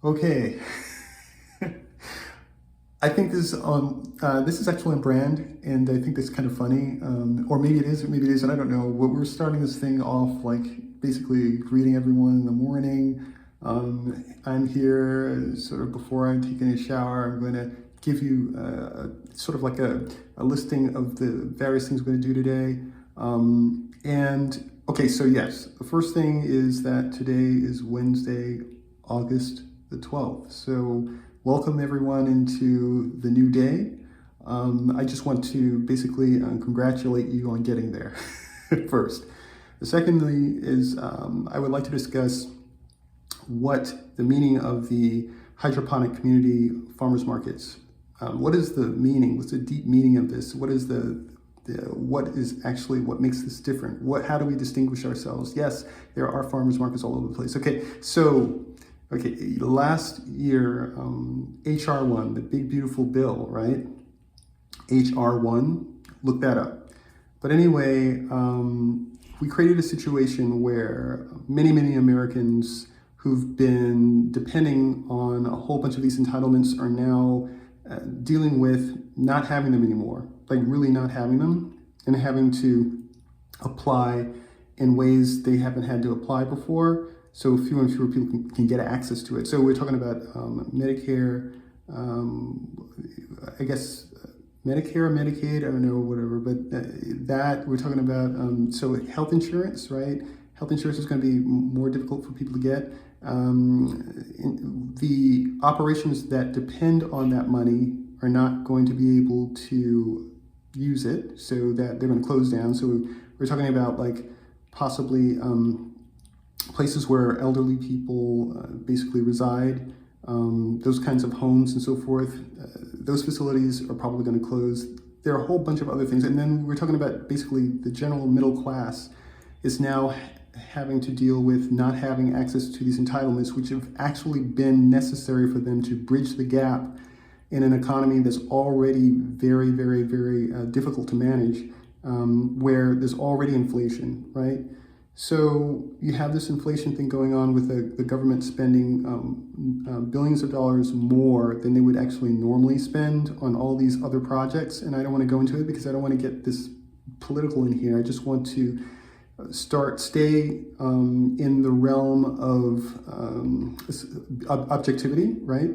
Okay, I think this is actually on brand, and I think that's kind of funny. Or maybe it is, or maybe it isn't. I don't know. But we're starting this thing off like basically greeting everyone in the morning. I'm here sort of before I'm taking a shower. I'm going to give you sort of like a listing of the various things we're going to do today. And okay, so yes, the first thing is that today is Wednesday, August the 12th. So welcome everyone into the new day. I just want to basically congratulate you on getting there first. Secondly is I would like to discuss what the meaning of the hydroponic community farmers markets. What is the meaning? What's the deep meaning of this? What is what is actually what makes this different? How do we distinguish ourselves? Yes, there are farmers markets all over the place. Okay, last year, HR1, the big beautiful bill, right? HR1, look that up. But anyway, we created a situation where many Americans who've been depending on a whole bunch of these entitlements are now dealing with not having them anymore, like really not having them, and having to apply in ways they haven't had to apply before. So fewer and fewer people can get access to it. So we're talking about Medicare, I guess Medicare, Medicaid, I don't know, whatever, but that we're talking about, so health insurance, right? Health insurance is going to be more difficult for people to get. The operations that depend on that money are not going to be able to use it, so that they're going to close down. So we're talking about like possibly places where elderly people basically reside, those kinds of homes and so forth. Those facilities are probably going to close. There are a whole bunch of other things. And then we're talking about basically the general middle class is now having to deal with not having access to these entitlements, which have actually been necessary for them to bridge the gap in an economy that's already very difficult to manage, where there's already inflation, right? So you have this inflation thing going on with the government spending billions of dollars more than they would actually normally spend on all these other projects. And I don't want to go into it because I don't want to get this political in here. I just want to stay in the realm of objectivity, right?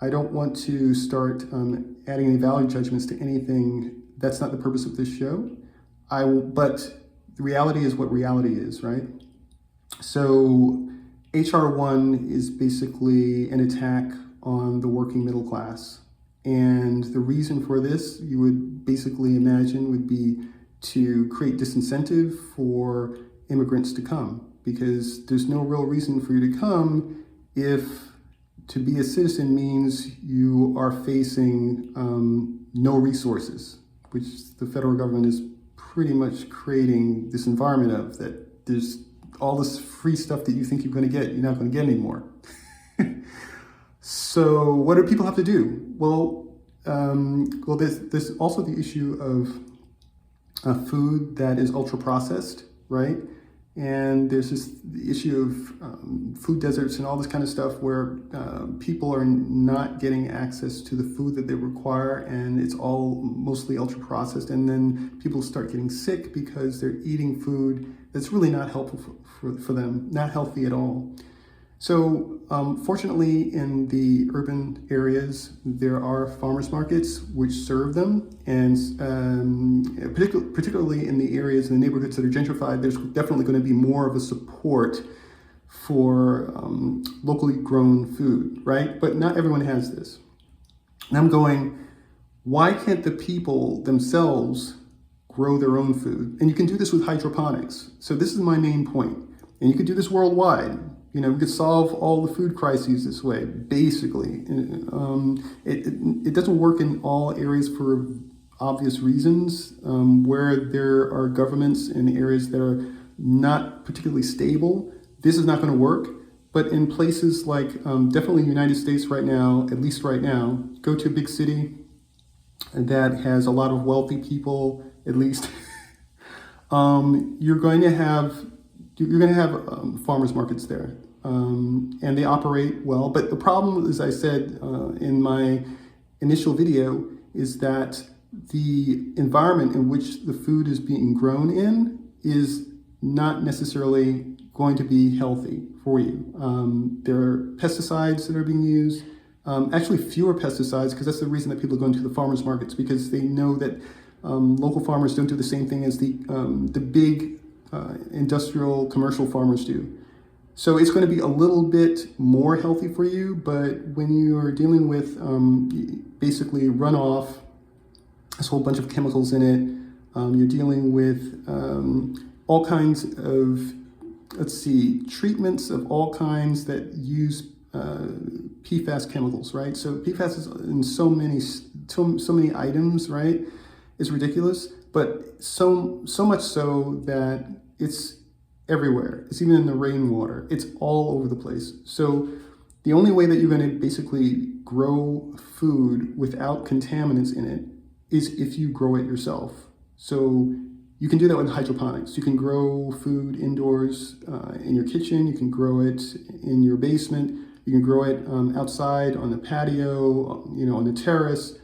I don't want to start adding any value judgments to anything. That's not the purpose of this show. But the reality is what reality is, right? So HR1 is basically an attack on the working middle class. And the reason for this, you would basically imagine, would be to create disincentive for immigrants to come, because there's no real reason for you to come if to be a citizen means you are facing no resources, which the federal government is pretty much creating this environment of, that there's all this free stuff that you think you're going to get, you're not going to get anymore. So what do people have to do? Well, there's also the issue of food that is ultra processed, right? And there's this issue of food deserts and all this kind of stuff where people are not getting access to the food that they require, and it's all mostly ultra processed. And then people start getting sick because they're eating food that's really not helpful for them, not healthy at all. So fortunately, in the urban areas, there are farmers markets which serve them, and particularly in the areas, in the neighborhoods that are gentrified, there's definitely going to be more of a support for locally grown food, right? But not everyone has this. And I'm going, why can't the people themselves grow their own food? And you can do this with hydroponics. So this is my main point. And you can do this worldwide. You know, we could solve all the food crises this way, basically. It doesn't work in all areas for obvious reasons, where there are governments in areas that are not particularly stable. This is not going to work. But in places like definitely the United States right now, at least right now, go to a big city that has a lot of wealthy people, at least, you're going to have farmers markets there. and they operate well. But the problem, as I said in my initial video, is that the environment in which the food is being grown in is not necessarily going to be healthy for you. There are pesticides that are being used, actually fewer pesticides, because that's the reason that people go into the farmers markets, because they know that local farmers don't do the same thing as the big industrial commercial farmers do. So it's going to be a little bit more healthy for you, but when you are dealing with basically runoff, this whole bunch of chemicals in it, you're dealing with all kinds of, treatments of all kinds that use PFAS chemicals, right? So PFAS is in so many items, right? It's ridiculous, but so much so that it's everywhere. It's even in the rainwater. It's all over the place. So the only way that you're going to basically grow food without contaminants in it is if you grow it yourself. So you can do that with hydroponics. You can grow food indoors in your kitchen. You can grow it in your basement. You can grow it outside on the patio, on the terrace.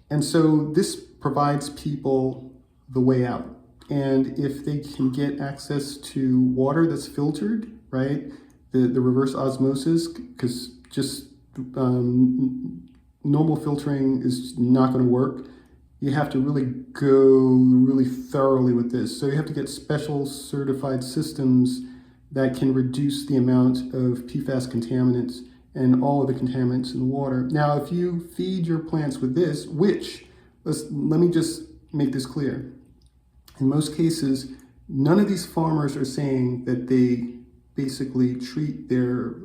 And so this provides people the way out. And if they can get access to water that's filtered, right, the reverse osmosis, because just normal filtering is not going to work. You have to really go really thoroughly with this. So you have to get special certified systems that can reduce the amount of PFAS contaminants and all of the contaminants in the water. Now, if you feed your plants with this, which, let me just make this clear. In most cases, none of these farmers are saying that they basically treat their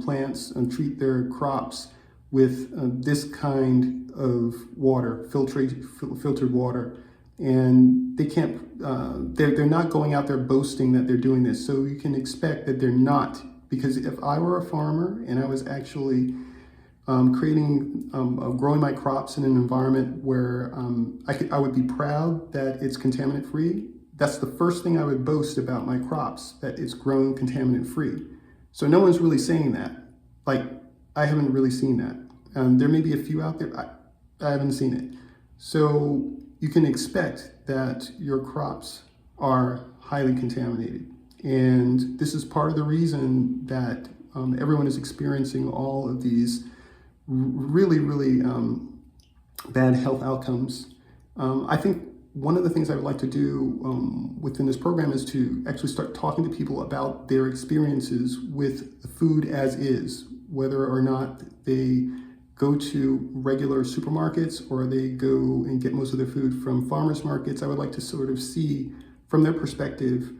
plants and treat their crops with this kind of water, filtered water. And they can't, they're not going out there boasting that they're doing this. So you can expect that they're not, because if I were a farmer and I was actually growing my crops in an environment where I would be proud that it's contaminant free. That's the first thing I would boast about my crops, that it's grown contaminant free. So no one's really saying that. Like, I haven't really seen that. There may be a few out there, I haven't seen it. So you can expect that your crops are highly contaminated. And this is part of the reason that everyone is experiencing all of these really bad health outcomes. I think one of the things I would like to do within this program is to actually start talking to people about their experiences with the food as is, whether or not they go to regular supermarkets or they go and get most of their food from farmers markets. I would like to sort of see from their perspective,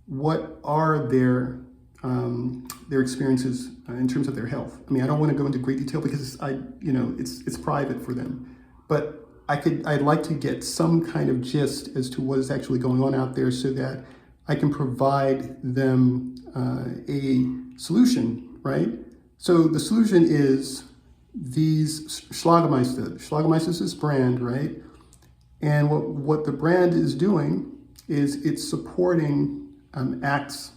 what are their experiences in terms of their health. I mean, I don't want to go into great detail because it's private for them, but I'd like to get some kind of gist as to what is actually going on out there so that I can provide them a solution, right? So the solution is these Schlagermeister. Schlagermeister is this brand, right? And what the brand is doing is it's supporting acts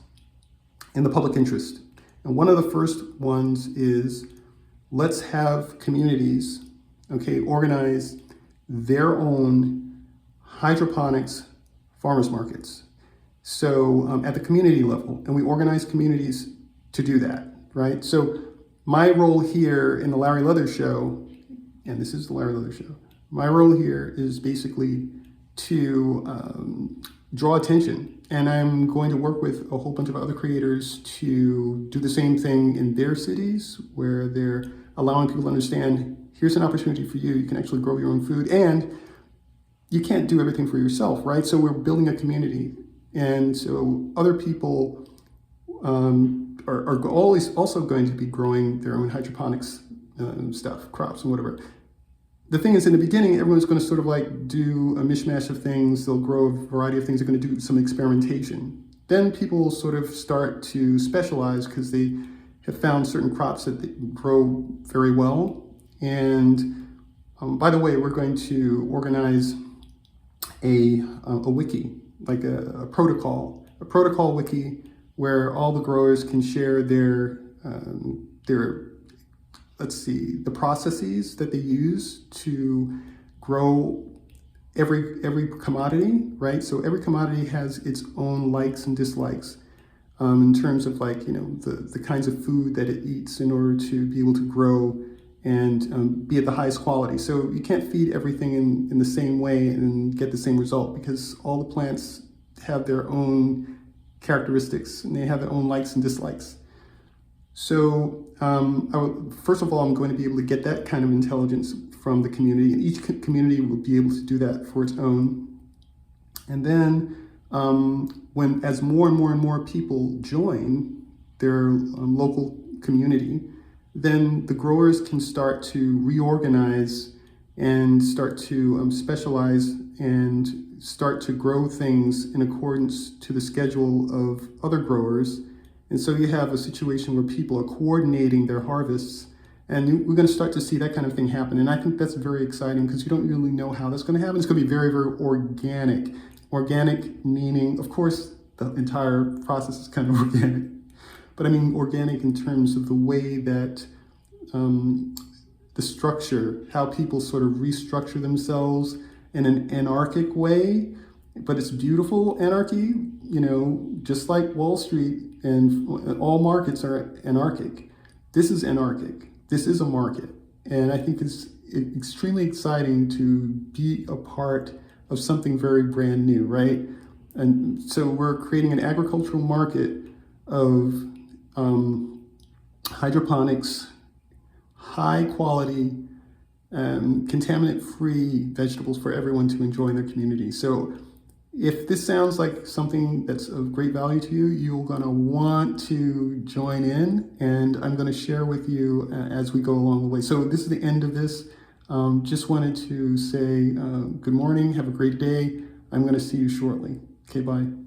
in the public interest. And one of the first ones is, let's have communities, organize their own hydroponics farmers markets. So at the community level, and we organize communities to do that, right? So my role here in the Larry Leather Show, and this is the Larry Leather Show, my role here is basically to draw attention. And I'm going to work with a whole bunch of other creators to do the same thing in their cities, where they're allowing people to understand, here's an opportunity for you. You can actually grow your own food, and you can't do everything for yourself, right? So we're building a community. And so other people are always also going to be growing their own hydroponics stuff, crops and whatever. The thing is, in the beginning, everyone's going to sort of like do a mishmash of things. They'll grow a variety of things. They're going to do some experimentation. Then people will sort of start to specialize because they have found certain crops that they grow very well. And by the way, we're going to organize a wiki, like a protocol wiki where all the growers can share their let's see, the processes that they use to grow every commodity, right? So every commodity has its own likes and dislikes in terms of like, the kinds of food that it eats in order to be able to grow and be at the highest quality. So you can't feed everything in the same way and get the same result, because all the plants have their own characteristics and they have their own likes and dislikes. So first of all, I'm going to be able to get that kind of intelligence from the community, and each community will be able to do that for its own. And then as more and more and more people join their local community, then the growers can start to reorganize and start to specialize and start to grow things in accordance to the schedule of other growers. And so you have a situation where people are coordinating their harvests, and we're going to start to see that kind of thing happen. And I think that's very exciting, because you don't really know how that's going to happen. It's going to be very, very organic. Organic meaning, of course, the entire process is kind of organic. But I mean organic in terms of the way that the structure, how people sort of restructure themselves in an anarchic way, but it's beautiful anarchy, just like Wall Street and all markets are anarchic. This is anarchic. This is a market. And I think it's extremely exciting to be a part of something very brand new, right? And so we're creating an agricultural market of hydroponics, high quality, contaminant-free vegetables for everyone to enjoy in their community. So if this sounds like something that's of great value to you, you're going to want to join in, and I'm going to share with you as we go along the way. So this is the end of this. Just wanted to say good morning, have a great day. I'm going to see you shortly. Okay, bye.